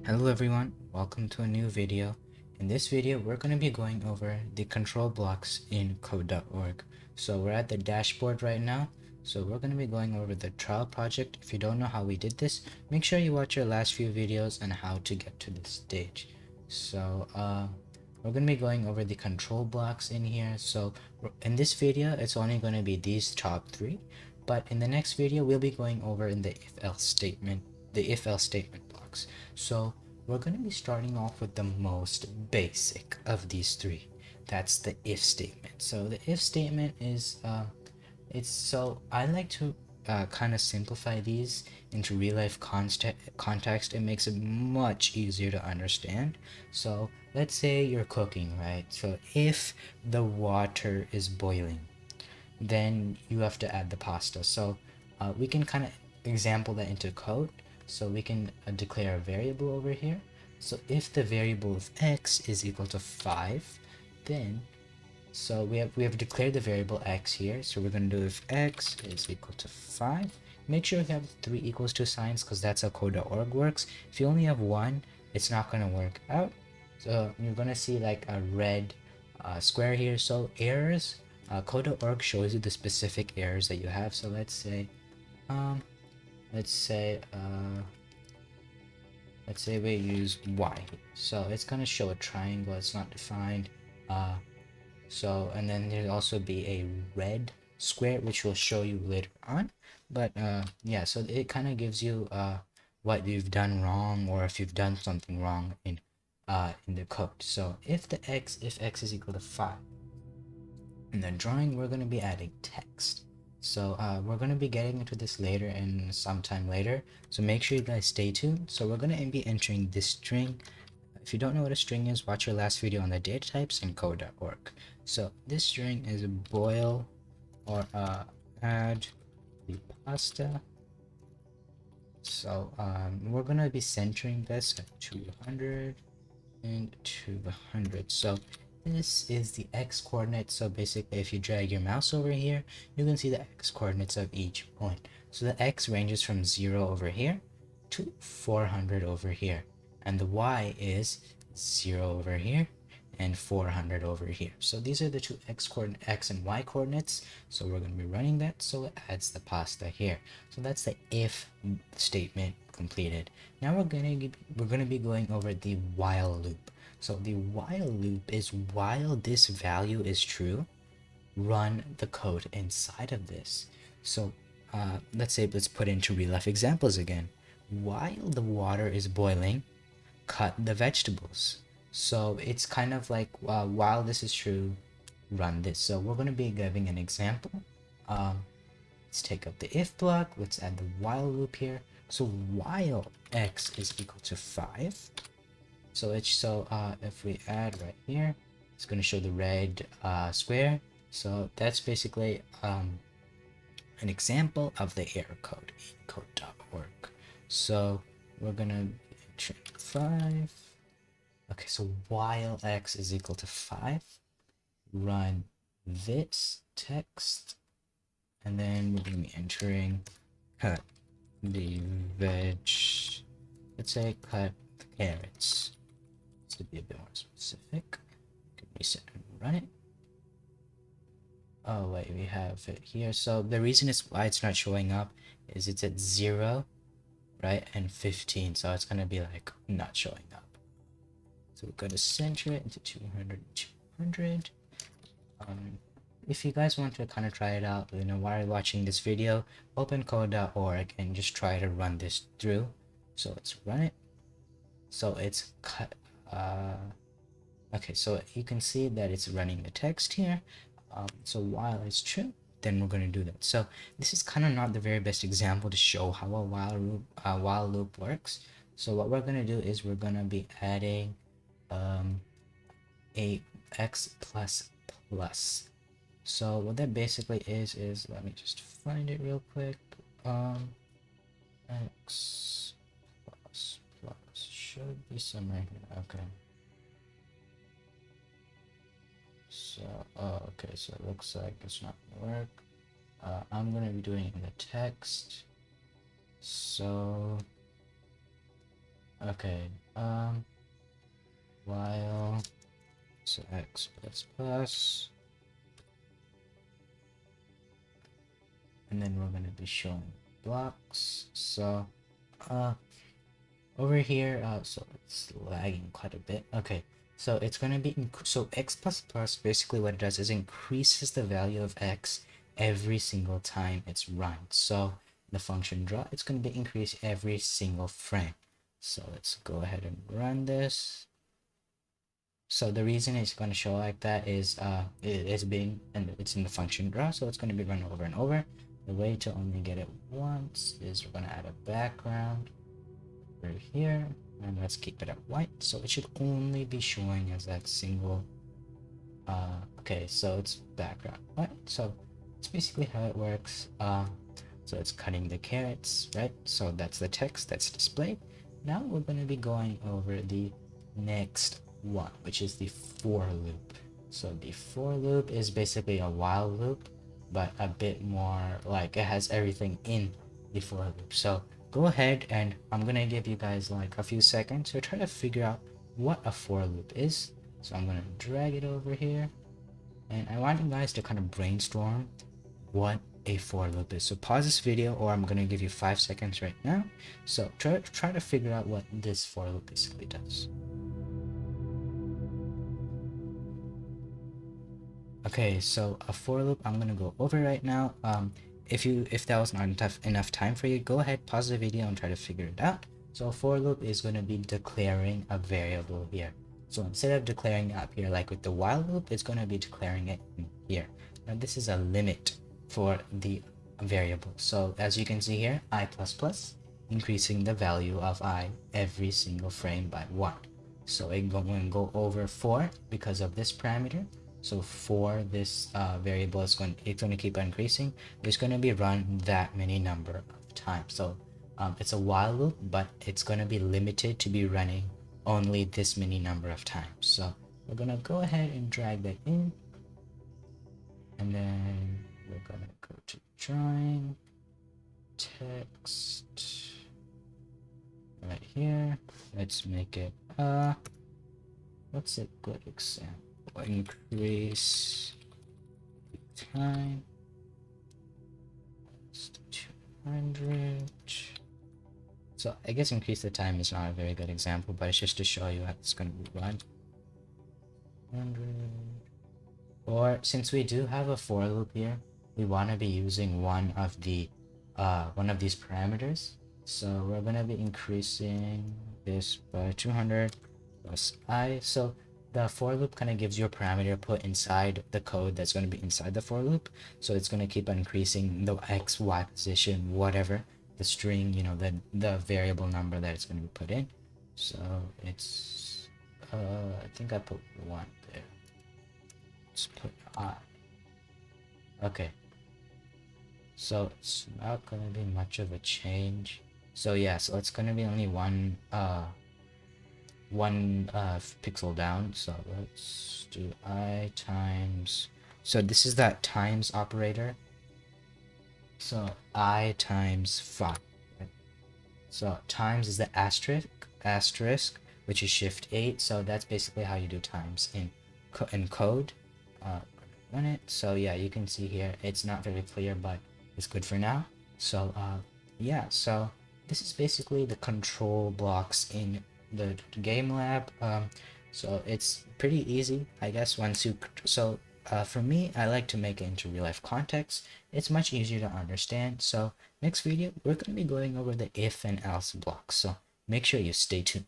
Hello everyone, welcome to a new video. In this video, we're going to be going over the control blocks in code.org. So we're at the dashboard right now. So we're going to be going over the trial project. If you don't know how we did this, make sure you watch our last few videos on how to get to this stage. So we're going to be going over the control blocks in here. So in this video, it's only going to be these top three. But in the next video, we'll be going over in the if-else statement, the if-else statement blocks. So we're going to be starting off with the most basic of these three. That's the if statement. So the if statement is I like to kind of simplify these into real life context. It makes it much easier to understand. So let's say you're cooking, right? So if the water is boiling, then you have to add the pasta. So we can kind of example that into code. So we can declare a variable over here. So if the variable of x is equal to 5, then so we have declared the variable x here. So we're going to do if x is equal to 5. Make sure you have 3 equals to signs because that's how code.org works. If you only have 1, it's not going to work out. So you're going to see like a red square here. So errors, code.org shows you the specific errors that you have. So um, let's say, uh, let's say we use y. So it's going to show a triangle. It's not defined. And then there'll also be a red square, which will show you later on. But yeah, so it kind of gives you what you've done wrong, or if you've done something wrong in the code. So if x is equal to 5, in the drawing we're going to be adding text. So we're going to be getting into this later and sometime later. So make sure you guys stay tuned. So we're going to be entering this string. If you don't know what a string is, watch your last video on the data types in code.org. So this string is boil or add the pasta. So we're going to be centering this at 200 and 200. So this is the x coordinate. So basically, if you drag your mouse over here, you can see the x coordinates of each point. So the x ranges from 0 over here to 400 over here. And the y is 0 over here and 400 over here. So these are the two x and y coordinates. So we're going to be running that. So it adds the pasta here. So that's the if statement completed. Now we're going to be going over the while loop. So the while loop is while this value is true, run the code inside of this. So let's put into real life examples again. While the water is boiling, cut the vegetables. So it's kind of like while this is true, run this. So we're going to be giving an example. Let's take up the if block. Let's add the while loop here. So while x is equal to 5. So if we add right here, it's going to show the red square. So that's basically an example of the error code in code.org. So we're going to enter 5. Okay, so while x is equal to 5, run this text, and then we're going to be entering cut the veg, let's say cut the carrots. To be a bit more specific, can reset and run it. Oh wait, we have it here. So the reason why it's not showing up is it's at 0, right, and 15, so it's gonna be like not showing up. So we're gonna center it into 200 and 200. If you guys want to kind of try it out, while you're watching this video, open code.org and just try to run this through. So let's run it. So it's cut. Okay, so you can see that it's running the text here. So while it's true, then we're going to do that. So this is kind of not the very best example to show how a while loop works. So what we're going to do is we're going to be adding a x plus plus. So what that basically is let me just find it real quick. X plus should be somewhere here. Okay. So, okay, so it looks like it's not gonna work. I'm gonna be doing it in the text. So, Okay, while so x plus plus, and then we're gonna be showing blocks. So uh over here, so it's lagging quite a bit. Okay, so it's gonna be so x plus plus, basically what it does is increases the value of x every single time it's run. So the function draw, it's gonna be increased every single frame. So let's go ahead and run this. So the reason it's going to show like that is it is being, and it's in the function draw, so it's going to be run over and over. The way to only get it once is we're going to add a background over here, and let's keep it at white, so it should only be showing as that single. Okay, so it's background white, so it's basically how it works. So it's cutting the carets, right? So that's the text that's displayed. Now we're going to be going over the next one, which is the for loop. So the for loop is basically a while loop, but a bit more like it has everything in the for loop. So go ahead, and I'm gonna give you guys like a few seconds to try to figure out what a for loop is. So I'm gonna drag it over here, and I want you guys to kind of brainstorm what a for loop is. So pause this video, or I'm gonna give you 5 seconds right now. So try to figure out what this for loop basically does. Okay, so a for loop I'm gonna go over right now. If that was not enough time for you, go ahead, pause the video and try to figure it out. So a for loop is gonna be declaring a variable here. So instead of declaring it up here like with the while loop, it's gonna be declaring it in here. Now this is a limit for the variable. So as you can see here, I plus plus, increasing the value of I every single frame by 1. So it's going to go over 4 because of this parameter. So for this variable, it's going to keep on increasing. It's going to be run that many number of times. So it's a while loop, but it's going to be limited to be running only this many number of times. So we're going to go ahead and drag that in, and then we're going to go to drawing, text, right here. Let's make it what's a good example? Increase time 200. So I guess increase the time is not a very good example, but it's just to show you how it's going to be run. 100. Or since we do have a for loop here, we want to be using one of these parameters. So we're going to be increasing this by 200 plus I. So the for loop kind of gives you a parameter put inside the code that's going to be inside the for loop. So it's going to keep on increasing the x, y position, whatever the string, the variable number that it's going to be put in. So it's I think I put 1 there. Let's put I. Okay, so it's not going to be much of a change. So yeah, so it's going to be only one pixel down. So let's do I times, so this is that times operator, so I times 5, right? So times is the asterisk, which is shift 8. So that's basically how you do times in code. Run it. So yeah, you can see here it's not very clear, but it's good for now. So yeah, so this is basically the control blocks in the game lab. So it's pretty easy, I guess, once you for me, I like to make it into real life context. It's much easier to understand. So next video we're going to be going over the if and else blocks, so make sure you stay tuned.